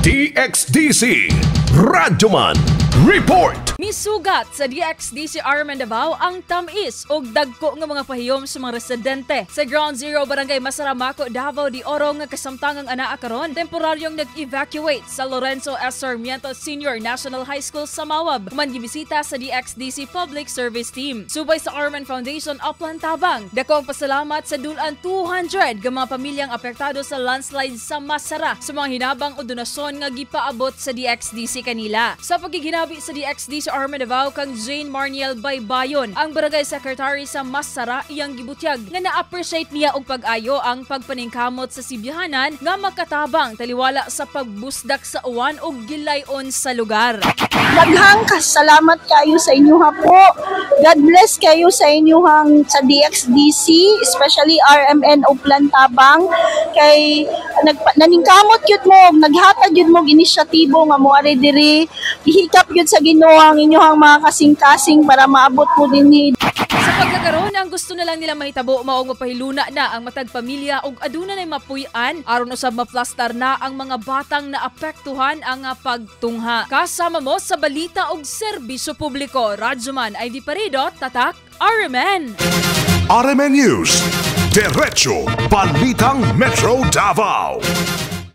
DXDC Radyoman Report. Misugat sa DXDC Armen Davao ang tamis o dagko nga mga pahiyom sa mga residente sa Ground Zero Barangay Masaramaco, Davao de Oro nga kasamtangang anaa karon temporaryong nag-evacuate sa Lorenzo S. Sarmiento Senior National High School sa Mawab human gibisita sa DXDC Public Service Team. Subay sa Armen Foundation Upland Tabang, dakong pasalamat sa dulan 200 nga mga pamilyang apektado sa landslide sa Masara sa mga hinabang o donasyon nga gipaabot sa DXDC kanila. Sa pagiginabi sa DXDC Armen Davao kang Jane Marniel Baybayon, ang Barangay Secretary sa Masara iyang gibutyag nga na-appreciate niya og pag-ayo ang pagpaningkamot sa Sibihanan nga makatabang taliwala sa pagbusdak sa uwan o gilayon sa lugar. Daghang salamat kayo sa inyuha po. God bless kayo sa inyuhang sa DXDC, especially RMN Upland Tabang kay naningkamot yun mo, naghatag yun mo inisyatibo nga mo ari diri ihikap yun sa Ginoo ang inyuhang mga kasing-kasing para maabot mo din. Sa pagkakaroon, ang gusto na lang nila mahitabo maong mapahiluna na ang matag pamilya ug aduna nay mapuy-an aron usab maplastar na ang mga batang naapektuhan ang pagtungha. Kasama mo sa balita ug serbisyo publiko, Radyoman ID Paredo, Tatak, RMN. RMN News, Diretso Balitang Metro Davao.